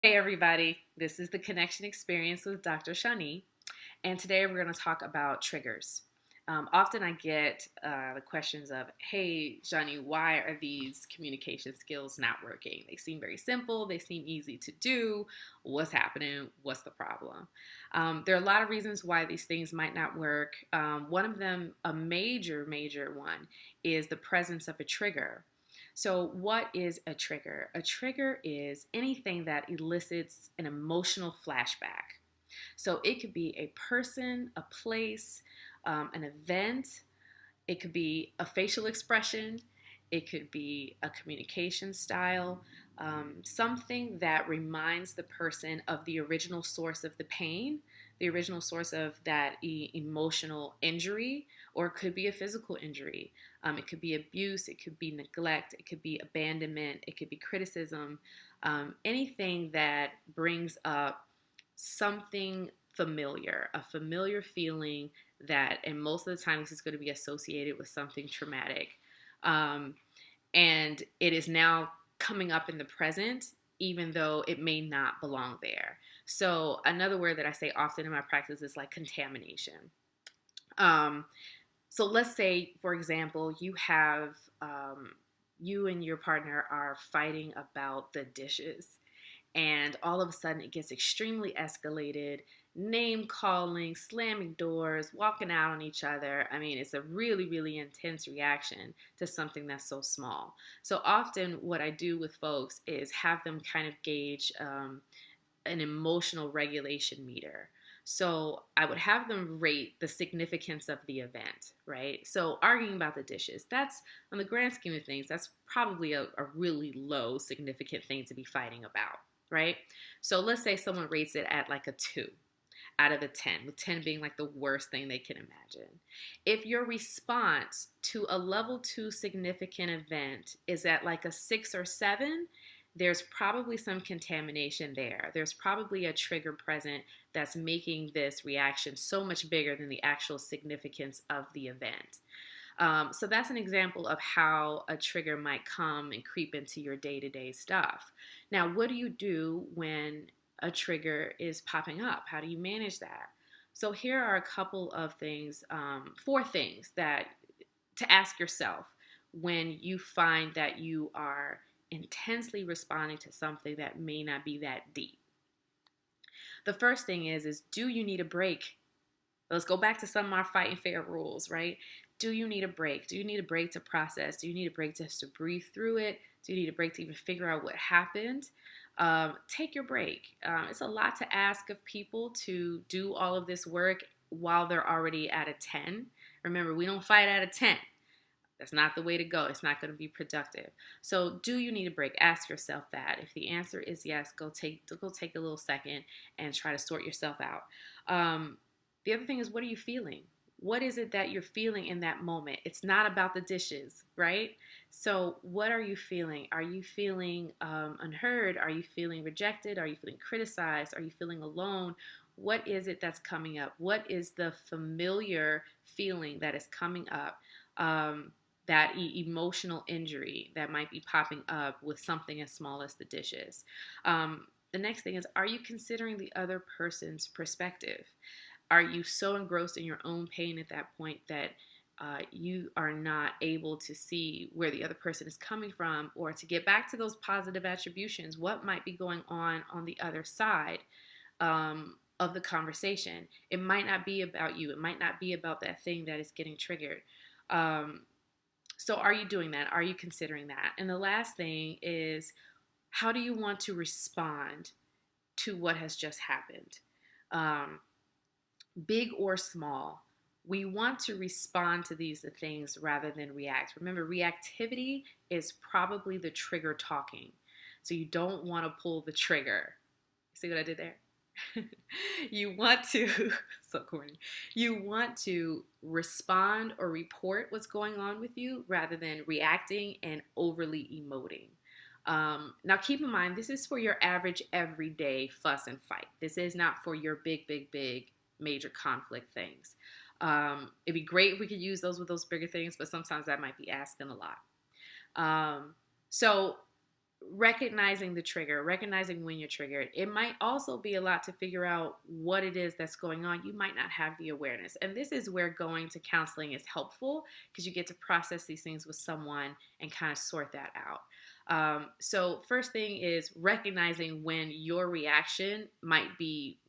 Hey everybody, this is the Connection Experience with Dr. Shani, and today we're going to talk about triggers. Often I get the questions of, hey Shani, why are these communication skills not working? They seem very simple, they seem easy to do. What's happening? What's the problem? There are a lot of reasons why these things might not work. One of them, a major one, is the presence of a trigger. So, what is a trigger? A trigger is anything that elicits an emotional flashback. So, it could be a person, a place, an event, it could be a facial expression, it could be a communication style, something that reminds the person of the original source of the pain, the original source of that emotional injury, or it could be a physical injury. It could be abuse, it could be neglect, it could be abandonment, it could be criticism, anything that brings up something familiar, a familiar feeling that, and most of the time, this is going to be associated with something traumatic. Um, and it is now coming up in the present, even though it may not belong there. So, another word that I say often in my practice is like contamination. Um, so, let's say, for example, you and your partner are fighting about the dishes, and all of a sudden it gets extremely escalated, name calling, slamming doors, walking out on each other. I mean, it's a really intense reaction to something that's so small. So often what I do with folks is have them kind of gauge an emotional regulation meter. So I would have them rate the significance of the event, right? So arguing about the dishes, that's, on the grand scheme of things, that's probably a really low significant thing to be fighting about, right? So let's say someone rates it at like a 2 out of a 10, with 10 being like the worst thing they can imagine. If your response to a level 2 significant event is at like a 6 or 7, there's probably some contamination there. There's probably a trigger present that's making this reaction so much bigger than the actual significance of the event. So that's an example of how a trigger might come and creep into your day-to-day stuff. Now, what do you do when a trigger is popping up? How do you manage that? So here are a couple of things, 4 things that to ask yourself when you find that you are intensely responding to something that may not be that deep. The first thing is do you need a break? Let's go back to some of our fighting fair rules, right? Do you need a break? Do you need a break to process? Do you need a break just to breathe through it? Do you need a break to even figure out what happened? Take your break. It's a lot to ask of people to do all of this work while they're already at a 10. Remember, we don't fight at a 10. That's not the way to go. It's not going to be productive. So, do you need a break? Ask yourself that. If the answer is yes, go take a little second and try to sort yourself out. The other thing is, what are you feeling? What is it that you're feeling in that moment? It's not about the dishes, right? So, what are you feeling? Are you feeling unheard? Are you feeling rejected? Are you feeling criticized? Are you feeling alone? What is it that's coming up? What is the familiar feeling that is coming up? That emotional injury that might be popping up with something as small as the dishes. The next thing is, are you considering the other person's perspective? Are you so engrossed in your own pain at that point that you are not able to see where the other person is coming from, or to get back to those positive attributions, what might be going on the other side of the conversation? It might not be about you. It might not be about that thing that is getting triggered. So are you doing that? Are you considering that? And the last thing is, how do you want to respond to what has just happened? Big or small, we want to respond to these things rather than react. Remember, reactivity is probably the trigger talking. So you don't want to pull the trigger. See what I did there? You want to, so corny, you want to respond or report what's going on with you rather than reacting and overly emoting. Now, keep in mind, this is for your average everyday fuss and fight. This is not for your big major conflict things. It'd be great if we could use those with those bigger things, but sometimes that might be asking a lot. So recognizing the trigger, recognizing when you're triggered. It might also be a lot to figure out what it is that's going on. You might not have the awareness. And this is where going to counseling is helpful, because you get to process these things with someone and kind of sort that out. So first thing is recognizing when your reaction might be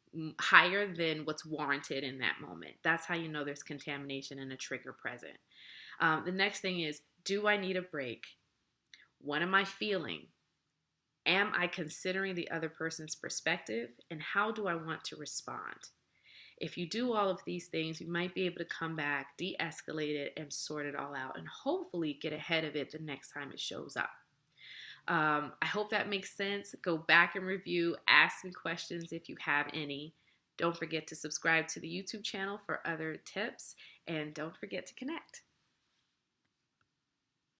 higher than what's warranted in that moment. That's how you know there's contamination and a trigger present. The next thing is, do I need a break? What am I feeling? Am I considering the other person's perspective? And how do I want to respond? If you do all of these things, you might be able to come back, de-escalate it, and sort it all out, and hopefully get ahead of it the next time it shows up. I hope that makes sense. Go back and review. Ask me questions if you have any. Don't forget to subscribe to the YouTube channel for other tips, and don't forget to connect.